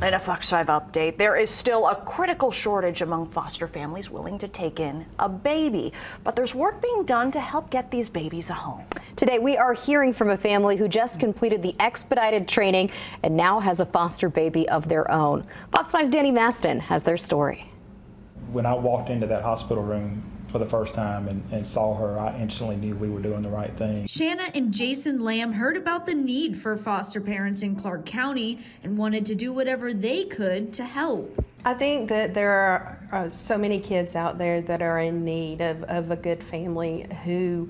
In a Fox 5 update, there is still a critical shortage among foster families willing to take in a baby, but there's work being done to help get these babies a home. Today, we are hearing from a family who just completed the expedited training and now has a foster baby of their own. Fox 5's Danny Maston has their story. When I walked into that hospital room for the first time and saw her, I instantly knew we were doing the right thing. Shanna and Jason Lamb heard about the need for foster parents in Clark County and wanted to do whatever they could to help. I think that there are so many kids out there that are in need of a good family who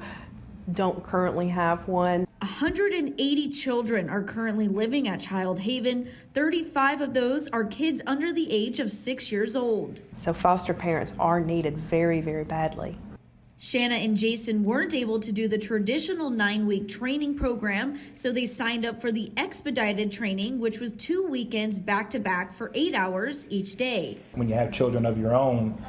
don't currently have one. 180 children are currently living at Child Haven. 35 of those are kids under the age of 6 years old. So foster parents are needed very, very badly. Shanna and Jason weren't able to do the traditional 9-week training program, so they signed up for the expedited training, which was 2 weekends back-to-back for 8 hours each day. When you have children of your own,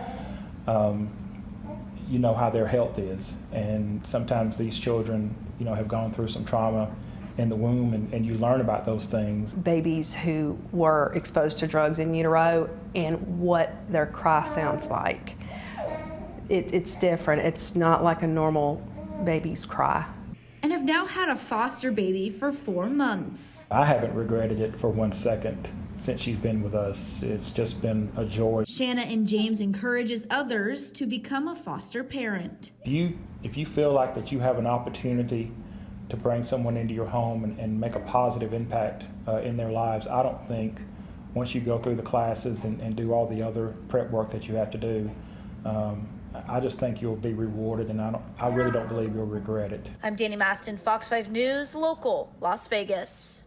you know how their health is, and sometimes these children, have gone through some trauma in the womb, and you learn about those things. Babies who were exposed to drugs in utero and what their cry sounds like. It's different. It's not like a normal baby's cry. And have now had a foster baby for 4 months. I haven't regretted it for 1 second since she's been with us. It's just been a joy. Shanna and James encourages others to become a foster parent. If you feel like that you have an opportunity to bring someone into your home and make a positive impact in their lives, I don't think once you go through the classes and do all the other prep work that you have to do, I just think you'll be rewarded, and I really don't believe you'll regret it. I'm Danny Maston, Fox 5 News, local, Las Vegas.